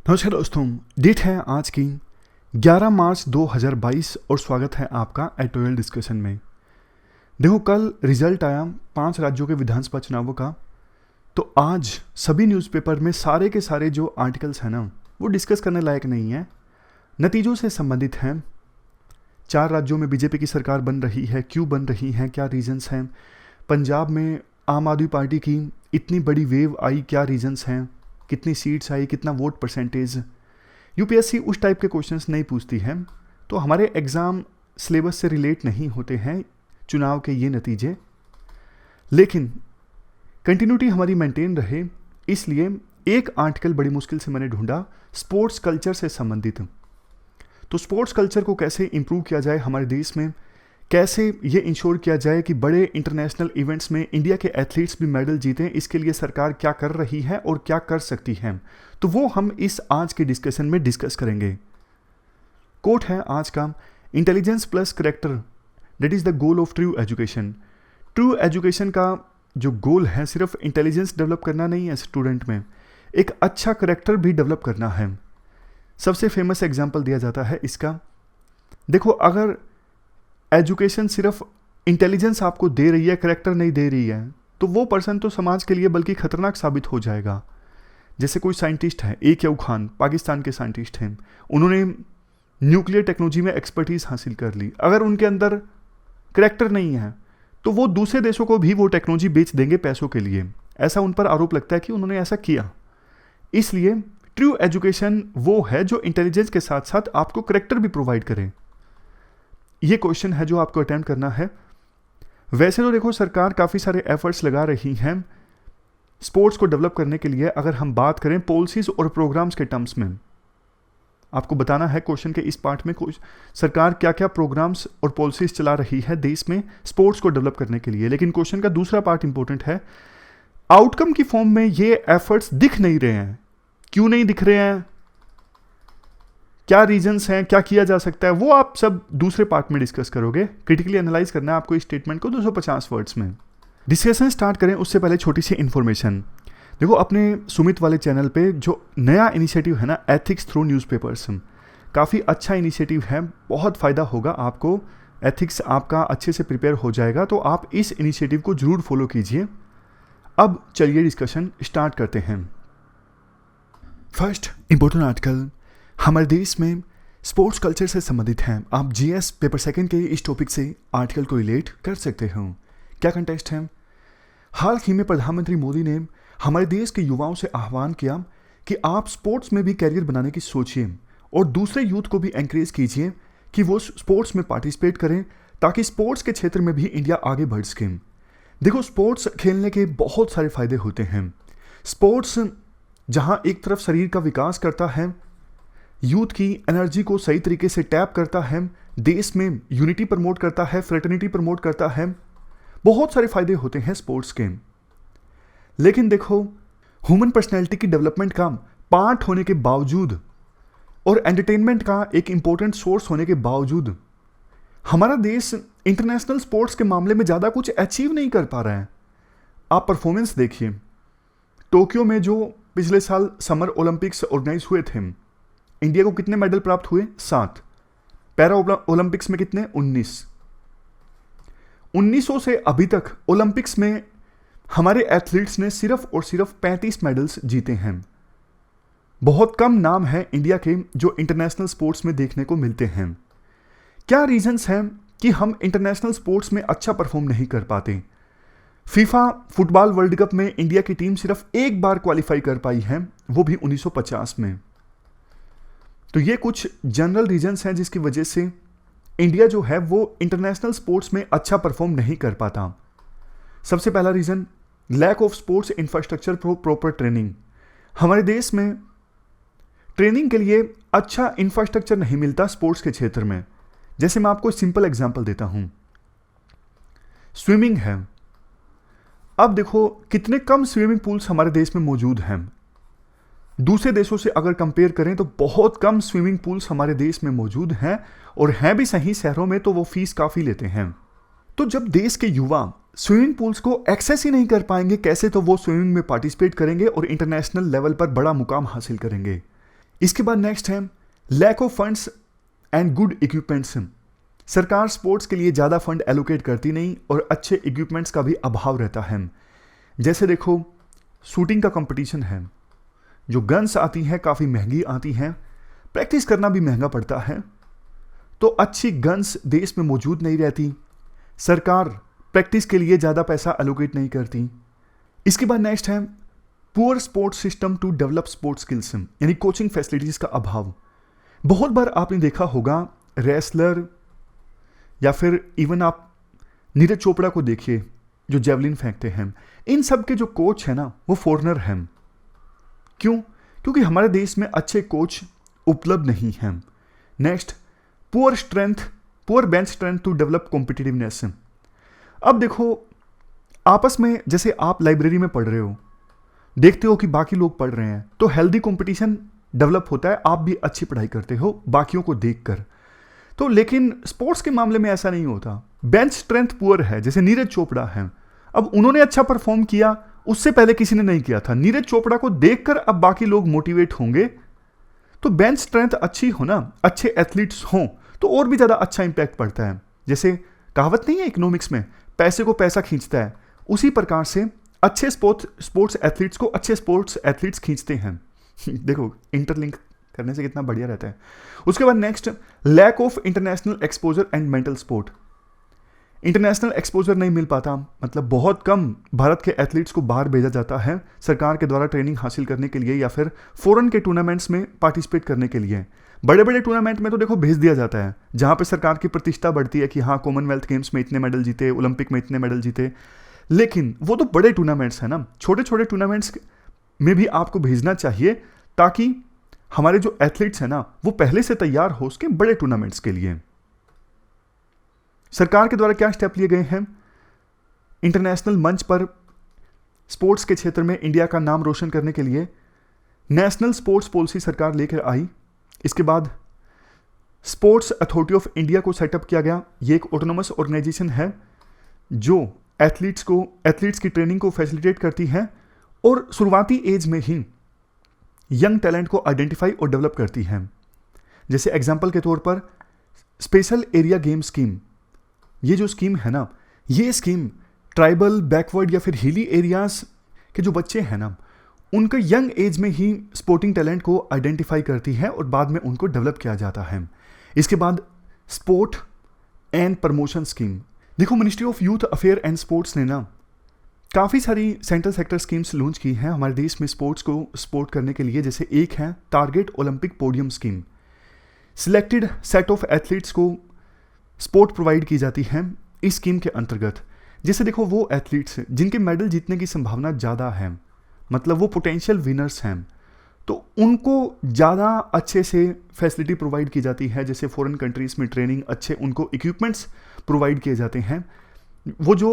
नमस्कार दोस्तों, डेट है आज की 11 मार्च 2022 और स्वागत है आपका एडिटोरियल डिस्कशन में। देखो, कल रिजल्ट आया 5 राज्यों के विधानसभा चुनावों का। तो आज सभी न्यूज़पेपर में सारे के सारे जो आर्टिकल्स हैं ना, वो डिस्कस करने लायक नहीं है, नतीजों से संबंधित हैं। 4 राज्यों में बीजेपी की सरकार बन रही है, क्यों बन रही है, क्या रीजंस हैं। पंजाब में आम आदमी पार्टी की इतनी बड़ी वेव आई, क्या रीजंस हैं, कितनी सीट्स आई, कितना वोट परसेंटेज। यूपीएससी उस टाइप के क्वेश्चंस नहीं पूछती है, तो हमारे एग्ज़ाम सिलेबस से रिलेट नहीं होते हैं चुनाव के ये नतीजे। लेकिन कंटिन्यूटी हमारी मेंटेन रहे, इसलिए एक आर्टिकल बड़ी मुश्किल से मैंने ढूंढा स्पोर्ट्स कल्चर से संबंधित। तो स्पोर्ट्स कल्चर को कैसे इम्प्रूव किया जाए हमारे देश में, कैसे ये इंश्योर किया जाए कि बड़े इंटरनेशनल इवेंट्स में इंडिया के एथलीट्स भी मेडल जीतें, इसके लिए सरकार क्या कर रही है और क्या कर सकती है, तो वो हम इस आज के डिस्कशन में डिस्कस करेंगे। कोट है आज का, intelligence plus character that is the goal of true education. True education का जो गोल है सिर्फ इंटेलिजेंस डेवलप करना नहीं है स्टूडेंट में, एक अच्छा करेक्टर भी डेवलप करना है। सबसे फेमस एग्जाम्पल दिया जाता है इसका। देखो, अगर एजुकेशन सिर्फ इंटेलिजेंस आपको दे रही है, करेक्टर नहीं दे रही है, तो वो पर्सन तो समाज के लिए बल्कि खतरनाक साबित हो जाएगा। जैसे कोई साइंटिस्ट है, A.Q. खान पाकिस्तान के साइंटिस्ट हैं, उन्होंने न्यूक्लियर टेक्नोलॉजी में एक्सपर्टीज हासिल कर ली। अगर उनके अंदर करेक्टर नहीं है तो वो दूसरे देशों को भी वो टेक्नोलॉजी बेच देंगे पैसों के लिए। ऐसा उन पर आरोप लगता है कि उन्होंने ऐसा किया। इसलिए ट्रू एजुकेशन वो है जो इंटेलिजेंस के साथ साथ आपको करेक्टर भी प्रोवाइड करे। ये क्वेश्चन है जो आपको अटेम्प्ट करना है। वैसे तो देखो, सरकार काफ़ी सारे एफर्ट्स लगा रही हैं स्पोर्ट्स को डेवलप करने के लिए। अगर हम बात करें पॉलिसीज और प्रोग्राम्स के टर्म्स में, आपको बताना है क्वेश्चन के इस पार्ट में सरकार क्या क्या प्रोग्राम्स और पॉलिसीज चला रही है देश में स्पोर्ट्स को डेवलप करने के लिए। लेकिन क्वेश्चन का दूसरा पार्ट इंपॉर्टेंट है, आउटकम की फॉर्म में ये एफर्ट्स दिख नहीं रहे हैं। क्यों नहीं दिख रहे हैं, क्या रीजंस हैं, क्या किया जा सकता है, वो आप सब दूसरे पार्ट में डिस्कस करोगे। क्रिटिकली एनालाइज करना है आपको इस स्टेटमेंट को 250 वर्ड्स में। डिस्कशन स्टार्ट करें उससे पहले छोटी सी इन्फॉर्मेशन। देखो, अपने सुमित वाले चैनल पे जो नया इनिशिएटिव है ना, एथिक्स थ्रू न्यूज़पेपर्स, काफ़ी अच्छा इनिशिएटिव है, बहुत फ़ायदा होगा आपको। एथिक्स आपका अच्छे से प्रिपेयर हो जाएगा, तो आप इस इनिशिएटिव को ज़रूर फॉलो कीजिए। अब चलिए डिस्कशन स्टार्ट करते हैं। फर्स्ट इंपॉर्टेंट आर्टिकल हमारे देश में स्पोर्ट्स कल्चर से संबंधित है। आप जीएस पेपर सेकंड के इस टॉपिक से आर्टिकल को रिलेट कर सकते हो। क्या कंटेक्स्ट है, हाल ही में प्रधानमंत्री मोदी ने हमारे देश के युवाओं से आह्वान किया कि आप स्पोर्ट्स में भी कैरियर बनाने की सोचिए और दूसरे यूथ को भी एंकरेज कीजिए कि वो स्पोर्ट्स में पार्टिसिपेट करें, ताकि स्पोर्ट्स के क्षेत्र में भी इंडिया आगे बढ़ सके। देखो, स्पोर्ट्स खेलने के बहुत सारे फायदे होते हैं। स्पोर्ट्स जहाँ एक तरफ शरीर का विकास करता है, यूथ की एनर्जी को सही तरीके से टैप करता है, देश में यूनिटी प्रमोट करता है, फ्रेटर्निटी प्रमोट करता है, बहुत सारे फायदे होते हैं स्पोर्ट्स के। लेकिन देखो, ह्यूमन पर्सनैलिटी की डेवलपमेंट का पार्ट होने के बावजूद और एंटरटेनमेंट का एक इंपॉर्टेंट सोर्स होने के बावजूद हमारा देश इंटरनेशनल स्पोर्ट्स के मामले में ज़्यादा कुछ अचीव नहीं कर पा रहा है। आप परफॉर्मेंस देखिए, टोक्यो में जो पिछले साल समर ओलंपिक्स ऑर्गेनाइज हुए थे, इंडिया को कितने मेडल प्राप्त हुए? 7। पैरा ओलंपिक्स में कितने? 19। 1900 से अभी तक ओलंपिक्स में हमारे एथलीट्स ने सिर्फ और सिर्फ 35 मेडल्स जीते हैं। बहुत कम नाम है इंडिया के जो इंटरनेशनल स्पोर्ट्स में देखने को मिलते हैं। क्या रीजंस हैं कि हम इंटरनेशनल स्पोर्ट्स में अच्छा परफॉर्म नहीं कर पाते? फीफा फुटबॉल वर्ल्ड कप में इंडिया की टीम सिर्फ एक बार क्वालिफाई कर पाई है, वो भी 1950 में। तो ये कुछ जनरल रीजंस हैं जिसकी वजह से इंडिया जो है वो इंटरनेशनल स्पोर्ट्स में अच्छा परफॉर्म नहीं कर पाता। सबसे पहला reason, lack of sports infrastructure for proper training. हमारे देश में ट्रेनिंग के लिए अच्छा इंफ्रास्ट्रक्चर नहीं मिलता स्पोर्ट्स के क्षेत्र में। जैसे मैं आपको सिंपल एग्जांपल देता हूं, स्विमिंग है। अब देखो, कितने कम स्विमिंग पूल्स हमारे देश में मौजूद हैं। दूसरे देशों से अगर कंपेयर करें तो बहुत कम स्विमिंग पूल्स हमारे देश में मौजूद हैं, और हैं भी सही शहरों में तो वो फीस काफ़ी लेते हैं। तो जब देश के युवा स्विमिंग पूल्स को एक्सेस ही नहीं कर पाएंगे, कैसे तो वो स्विमिंग में पार्टिसिपेट करेंगे और इंटरनेशनल लेवल पर बड़ा मुकाम हासिल करेंगे। इसके बाद नेक्स्ट है lack of funds and good equipments. सरकार स्पोर्ट्स के लिए ज़्यादा फंड एलोकेट करती नहीं और अच्छे इक्विपमेंट्स का भी अभाव रहता है। जैसे देखो शूटिंग का कंपटीशन है, जो गन्स आती हैं काफ़ी महंगी आती हैं, प्रैक्टिस करना भी महंगा पड़ता है, तो अच्छी गन्स देश में मौजूद नहीं रहती, सरकार प्रैक्टिस के लिए ज़्यादा पैसा एलोकेट नहीं करती। इसके बाद नेक्स्ट है poor sports system to develop sports skills, यानी कोचिंग फैसिलिटीज़ का अभाव। बहुत बार आपने देखा होगा रेसलर या फिर इवन आप नीरज चोपड़ा को देखिए जो जेवलिन फेंकते हैं, इन सब के जो कोच हैं ना वो फॉरेनर हैं। क्यों? क्योंकि हमारे देश में अच्छे कोच उपलब्ध नहीं हैं। Next poor bench strength to develop competitiveness. अब देखो आपस में जैसे आप लाइब्रेरी में पढ़ रहे हो, देखते हो कि बाकी लोग पढ़ रहे हैं, तो हेल्दी कंपटीशन डेवलप होता है, आप भी अच्छी पढ़ाई करते हो बाकियों को देखकर। तो लेकिन स्पोर्ट्स के मामले में ऐसा नहीं होता। बेंच स्ट्रेंथ पुअर है, जैसे नीरज चोपड़ा है, अब उन्होंने अच्छा परफॉर्म किया, उससे पहले किसी ने नहीं किया था, नीरज चोपड़ा को देखकर अब बाकी लोग मोटिवेट होंगे। तो बेंच स्ट्रेंथ अच्छी हो ना, अच्छे एथलीट्स हों तो और भी ज़्यादा अच्छा इंपैक्ट पड़ता है। जैसे कहावत नहीं है इकोनॉमिक्स में, पैसे को पैसा खींचता है, उसी प्रकार से अच्छे स्पोर्ट्स एथलीट्स को अच्छे स्पोर्ट्स एथलीट्स खींचते हैं। देखो इंटरलिंक करने से कितना बढ़िया रहता है। उसके बाद next lack of international exposure and mental support. International exposure नहीं मिल पाता, मतलब बहुत कम भारत के एथलीट्स को बाहर भेजा जाता है सरकार के द्वारा ट्रेनिंग हासिल करने के लिए या फिर फॉरेन के टूर्नामेंट्स में पार्टिसिपेट करने के लिए। बड़े बड़े टूर्नामेंट में तो देखो भेज दिया जाता है, जहाँ पे सरकार की प्रतिष्ठा बढ़ती है कि हाँ कॉमनवेल्थ गेम्स में इतने मेडल जीते, ओलंपिक में इतने मेडल जीते, लेकिन वो तो बड़े टूर्नामेंट्स हैं ना, छोटे छोटे टूर्नामेंट्स में भी आपको भेजना चाहिए ताकि हमारे जो एथलीट्स हैं ना वो पहले से तैयार हो उसके बड़े टूर्नामेंट्स के लिए। सरकार के द्वारा क्या स्टेप लिए गए हैं? इंटरनेशनल मंच पर स्पोर्ट्स के क्षेत्र में इंडिया का नाम रोशन करने के लिए नेशनल स्पोर्ट्स पॉलिसी सरकार लेकर आई। इसके बाद स्पोर्ट्स अथॉरिटी ऑफ इंडिया को सेटअप किया गया। ये एक ऑटोनोमस ऑर्गेनाइजेशन है जो एथलीट्स की ट्रेनिंग को फैसिलिटेट करती है और शुरुआती एज में ही यंग टैलेंट को आइडेंटिफाई और डेवलप करती है। जैसे एग्जाम्पल के तौर पर स्पेशल एरिया गेम स्कीम, ये जो स्कीम है ना, ये स्कीम ट्राइबल, बैकवर्ड या फिर हिली एरियाज के जो बच्चे हैं ना उनके यंग एज में ही स्पोर्टिंग टैलेंट को आइडेंटिफाई करती है और बाद में उनको डेवलप किया जाता है। इसके बाद स्पोर्ट एंड प्रमोशन स्कीम। देखो ministry of youth affair and sports ने ना काफ़ी सारी सेंट्रल सेक्टर स्कीम्स लॉन्च की हैं हमारे देश में स्पोर्ट्स को सपोर्ट करने के लिए। जैसे एक है target Olympic podium scheme, selected set of athletes को स्पोर्ट प्रोवाइड की जाती है इस स्कीम के अंतर्गत। जैसे देखो वो एथलीट्स जिनके मेडल जीतने की संभावना ज़्यादा है, मतलब वो पोटेंशियल विनर्स हैं, तो उनको ज़्यादा अच्छे से फैसिलिटी प्रोवाइड की जाती है। जैसे फॉरेन कंट्रीज़ में ट्रेनिंग, अच्छे उनको इक्विपमेंट्स प्रोवाइड किए जाते हैं। वो जो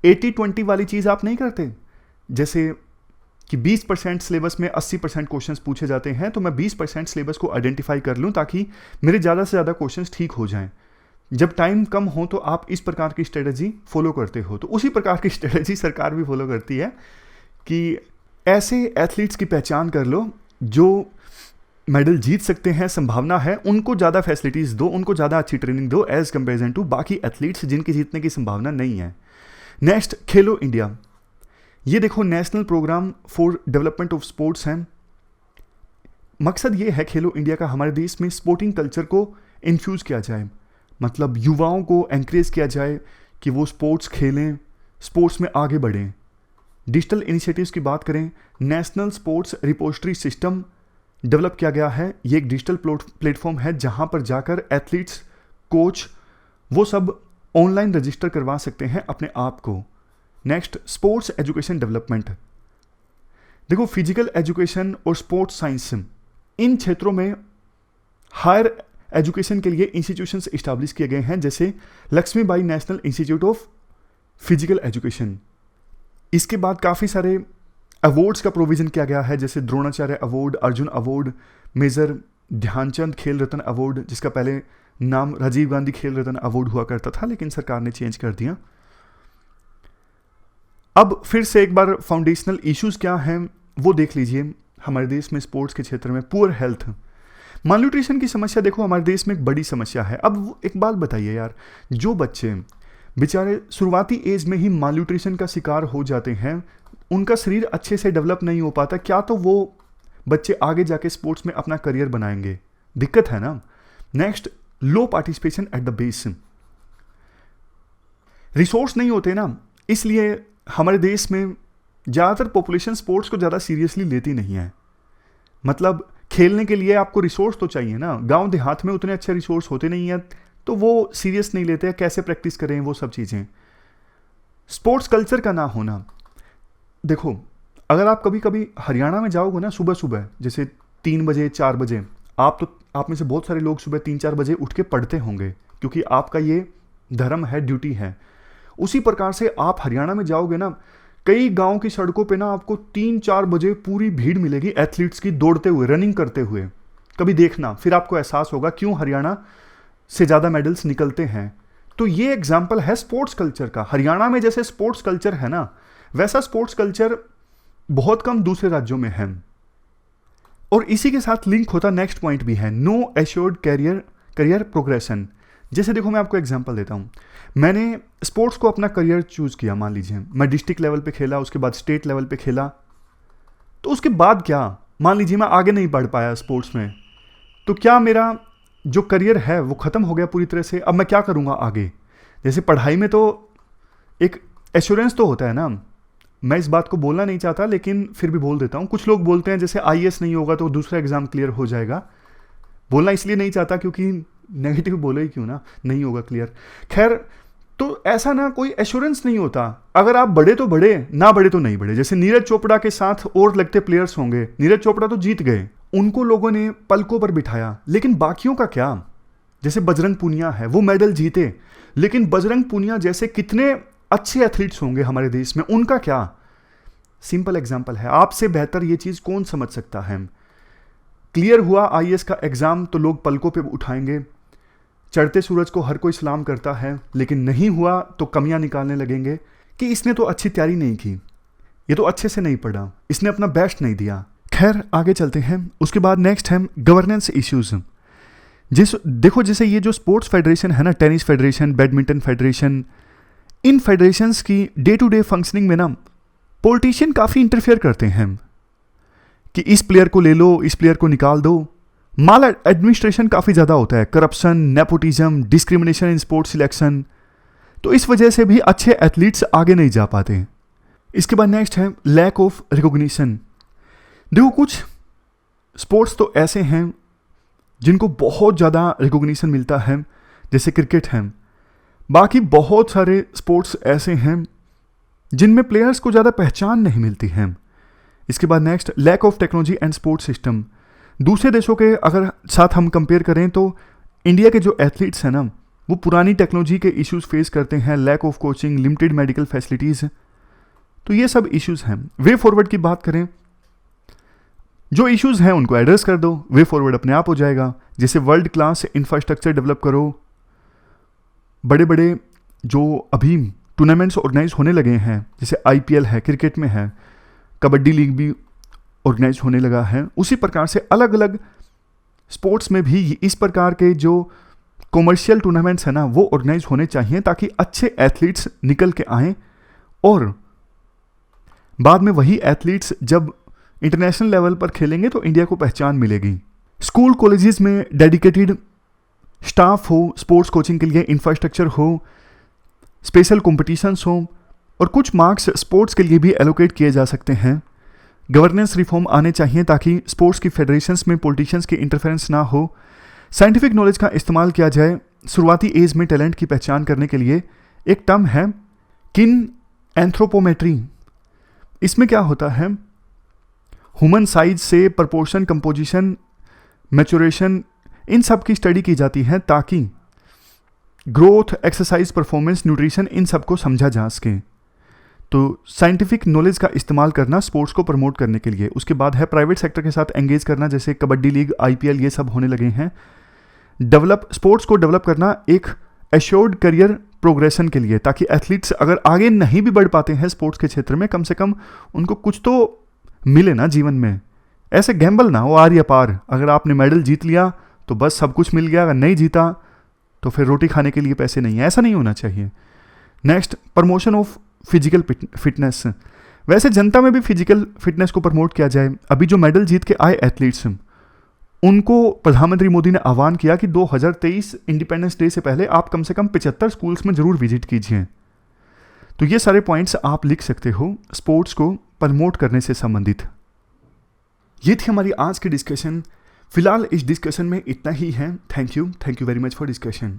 80-20 वाली चीज़ आप नहीं करते, जैसे कि 20% सिलेबस में 80% क्वेश्चंस पूछे जाते हैं, तो मैं 20% सिलेबस को आइडेंटिफाई कर लूँ ताकि मेरे ज़्यादा से ज़्यादा क्वेश्चंस ठीक हो जाएं। जब टाइम कम हो तो आप इस प्रकार की स्ट्रेटजी फॉलो करते हो, तो उसी प्रकार की स्ट्रेटजी सरकार भी फॉलो करती है कि ऐसे एथलीट्स की पहचान कर लो जो मेडल जीत सकते हैं, संभावना है, उनको ज़्यादा फैसिलिटीज़ दो, उनको ज़्यादा अच्छी ट्रेनिंग दो एज कंपेरिजन टू बाकी एथलीट्स जिनकी जीतने की संभावना नहीं है। नेक्स्ट खेलो इंडिया। ये देखो national programme for development of sports हैं। मकसद ये है खेलो इंडिया का हमारे देश में स्पोर्टिंग कल्चर को इन्फ्यूज़ किया जाए, मतलब युवाओं को एनकरेज किया जाए कि वो स्पोर्ट्स खेलें, स्पोर्ट्स में आगे बढ़ें। डिजिटल इनिशिएटिव्स की बात करें, national sports repository system develop किया गया है। ये एक डिजिटल प्लेटफॉर्म है जहां पर जाकर एथलीट्स, कोच वो सब ऑनलाइन रजिस्टर करवा सकते हैं अपने आप को। Next sports education development. देखो फिजिकल एजुकेशन और स्पोर्ट्स साइंस इन क्षेत्रों में हायर एजुकेशन के लिए इंस्टीट्यूशंस इस्टेब्लिश किए गए हैं, जैसे Lakshmibai national institute of physical education. इसके बाद काफ़ी सारे अवार्ड्स का प्रोविज़न किया गया है, जैसे Dronacharya award, Arjun award, major Dhyanchand Khel Ratna award, जिसका पहले नाम राजीव गांधी खेल रत्न अवार्ड हुआ करता था लेकिन सरकार ने चेंज कर दिया। अब फिर से एक बार फाउंडेशनल इश्यूज क्या हैं वो देख लीजिए। हमारे देश में स्पोर्ट्स के क्षेत्र में पुअर हेल्थ, माल न्यूट्रिशन की समस्या देखो हमारे देश में एक बड़ी समस्या है। अब एक बात बताइए यार, जो बच्चे बेचारे शुरुआती एज में ही माल न्यूट्रिशन का शिकार हो जाते हैं, उनका शरीर अच्छे से डेवलप नहीं हो पाता, क्या तो वो बच्चे आगे जाके स्पोर्ट्स में अपना करियर बनाएंगे? दिक्कत है ना। Next, low participation at the base, resource नहीं होते ना, इसलिए हमारे देश में ज़्यादातर पॉपुलेशन स्पोर्ट्स को ज़्यादा सीरियसली लेती नहीं है। मतलब खेलने के लिए आपको रिसोर्स तो चाहिए ना, गांव देहात में उतने अच्छे रिसोर्स होते नहीं हैं, तो वो सीरियस नहीं लेते हैं, कैसे प्रैक्टिस करें वो सब चीज़ें। स्पोर्ट्स कल्चर का ना होना, देखो अगर आप कभी कभी हरियाणा में जाओगे ना सुबह सुबह, जैसे 3 बजे 4 बजे, आप में से बहुत सारे लोग सुबह 3-4 बजे उठ के पढ़ते होंगे, क्योंकि आपका ये धर्म है, ड्यूटी है। उसी प्रकार से आप हरियाणा में जाओगे ना, कई गांव की सड़कों पे ना आपको 3-4 बजे पूरी भीड़ मिलेगी एथलीट्स की, दौड़ते हुए, रनिंग करते हुए। कभी देखना, फिर आपको एहसास होगा क्यों हरियाणा से ज़्यादा मेडल्स निकलते हैं। तो ये एग्जाम्पल है स्पोर्ट्स कल्चर का। हरियाणा में जैसे स्पोर्ट्स कल्चर है ना, वैसा स्पोर्ट्स कल्चर बहुत कम दूसरे राज्यों में है। और इसी के साथ लिंक होता नेक्स्ट पॉइंट भी है, नो एश्योर्ड करियर प्रोग्रेशन। जैसे देखो मैं आपको एग्जांपल देता हूँ, मैंने स्पोर्ट्स को अपना करियर चूज़ किया, मान लीजिए मैं डिस्ट्रिक्ट लेवल पे खेला, उसके बाद स्टेट लेवल पे खेला, तो उसके बाद क्या, मान लीजिए मैं आगे नहीं बढ़ पाया स्पोर्ट्स में, तो क्या मेरा जो करियर है वो ख़त्म हो गया पूरी तरह से? अब मैं क्या करूँगा आगे? जैसे पढ़ाई में तो एक एश्योरेंस तो होता है ना, मैं इस बात को बोलना नहीं चाहता लेकिन फिर भी बोल देता हूँ। कुछ लोग बोलते हैं जैसे आईएएस नहीं होगा तो दूसरा एग्जाम क्लियर हो जाएगा, बोलना इसलिए नहीं चाहता क्योंकि नेगेटिव बोले ही क्यों ना, नहीं होगा क्लियर। खैर, तो ऐसा ना कोई एश्योरेंस नहीं होता, अगर आप बढ़े तो बढ़े, ना बढ़े तो नहीं बढ़े। जैसे नीरज चोपड़ा के साथ और लगते प्लेयर्स होंगे, नीरज चोपड़ा तो जीत गए, उनको लोगों ने पलकों पर बिठाया, लेकिन बाकियों का क्या? जैसे बजरंग पूनिया है, वो मेडल जीते, लेकिन बजरंग पूनिया जैसे कितने अच्छे एथलीट्स होंगे हमारे देश में, उनका क्या? सिंपल एग्जाम्पल है, आपसे बेहतर ये चीज़ कौन समझ सकता है? क्लियर हुआ आईएएस का एग्जाम तो लोग पलकों पे उठाएंगे, चढ़ते सूरज को हर कोई सलाम करता है, लेकिन नहीं हुआ तो कमियां निकालने लगेंगे कि इसने तो अच्छी तैयारी नहीं की, ये तो अच्छे से नहीं पढ़ा, इसने अपना बेस्ट नहीं दिया। खैर आगे चलते हैं। उसके बाद नेक्स्ट है गवर्नेंस इश्यूज। देखो जैसे ये जो स्पोर्ट्स फेडरेशन है ना, टेनिस फेडरेशन, बैडमिंटन फेडरेशन, इन फेडरेशंस की डे टू डे फंक्शनिंग में ना पॉलिटिशियन काफ़ी इंटरफेयर करते हैं कि इस प्लेयर को ले लो, इस प्लेयर को निकाल दो। माल एडमिनिस्ट्रेशन काफ़ी ज़्यादा होता है, corruption, nepotism, discrimination in sports selection, तो इस वजह से भी अच्छे एथलीट्स आगे नहीं जा पाते। इसके बाद नेक्स्ट है लैक ऑफ रिकॉग्निशन। देखो कुछ स्पोर्ट्स तो ऐसे हैं जिनको बहुत ज़्यादा रिकॉग्निशन मिलता है, जैसे क्रिकेट है, बाकी बहुत सारे स्पोर्ट्स ऐसे हैं जिनमें प्लेयर्स को ज़्यादा पहचान नहीं मिलती है। इसके बाद next lack of technology and sports system. दूसरे देशों के अगर साथ हम कंपेयर करें तो इंडिया के जो एथलीट्स हैं ना, वो पुरानी टेक्नोलॉजी के इश्यूज फेस करते हैं, lack of coaching, limited medical facilities, तो ये सब इश्यूज हैं। वे फॉरवर्ड की बात करें, जो इश्यूज हैं उनको एड्रेस कर दो, वे फॉरवर्ड अपने आप हो जाएगा। जैसे वर्ल्ड क्लास इंफ्रास्ट्रक्चर डेवलप करो, बड़े बड़े जो अभी टूर्नामेंट्स ऑर्गेनाइज होने लगे हैं, जैसे आईपीएल है, क्रिकेट में है, कबड्डी लीग भी ऑर्गेनाइज होने लगा है, उसी प्रकार से अलग अलग स्पोर्ट्स में भी इस प्रकार के जो कॉमर्शियल टूर्नामेंट्स हैं ना, वो ऑर्गेनाइज होने चाहिए ताकि अच्छे एथलीट्स निकल के आएँ और बाद में वही एथलीट्स जब इंटरनेशनल लेवल पर खेलेंगे तो इंडिया को पहचान मिलेगी। स्कूल कॉलेजेस में डेडिकेटेड स्टाफ हो, स्पोर्ट्स कोचिंग के लिए इंफ्रास्ट्रक्चर हो, स्पेशल कॉम्पिटिशन्स हो, और कुछ मार्क्स स्पोर्ट्स के लिए भी एलोकेट किए जा सकते हैं। गवर्नेंस रिफॉर्म आने चाहिए ताकि स्पोर्ट्स की फेडरेशंस में पॉलिटिशियंस की इंटरफेरेंस ना हो। साइंटिफिक नॉलेज का इस्तेमाल किया जाए शुरुआती एज में टैलेंट की पहचान करने के लिए। एक टर्म है किन एंथ्रोपोमेट्री। इसमें क्या होता है, ह्यूमन साइज से प्रपोर्शन, कंपोजिशन, मैच्योरेशन, इन सब की स्टडी की जाती है ताकि ग्रोथ, एक्सरसाइज, परफॉर्मेंस, न्यूट्रिशन, इन सब को समझा जा सके। तो साइंटिफिक नॉलेज का इस्तेमाल करना स्पोर्ट्स को प्रमोट करने के लिए। उसके बाद है प्राइवेट सेक्टर के साथ एंगेज करना, जैसे कबड्डी लीग, आईपीएल, ये सब होने लगे हैं। स्पोर्ट्स को डेवलप करना एक एश्योर्ड करियर प्रोग्रेशन के लिए, ताकि एथलीट्स अगर आगे नहीं भी बढ़ पाते हैं स्पोर्ट्स के क्षेत्र में, कम से कम उनको कुछ तो मिले ना जीवन में, ऐसे गैम्बल ना हो आर या पार। अगर आपने मेडल जीत लिया तो बस सब कुछ मिल गया, अगर नहीं जीता तो फिर रोटी खाने के लिए पैसे नहीं है, ऐसा नहीं होना चाहिए। Next, promotion of physical fitness. वैसे जनता में भी फिजिकल फिटनेस को प्रमोट किया जाए। अभी जो मेडल जीत के आए एथलीट्स, उनको प्रधानमंत्री मोदी ने आह्वान किया कि 2023 इंडिपेंडेंस डे से पहले आप कम से कम 75 स्कूल्स में जरूर विजिट कीजिए। तो ये सारे पॉइंट्स आप लिख सकते हो स्पोर्ट्स को प्रमोट करने से संबंधित। ये थी हमारी आज की डिस्कशन। फिलहाल इस डिस्कशन में इतना ही है। Thank you very much for discussion.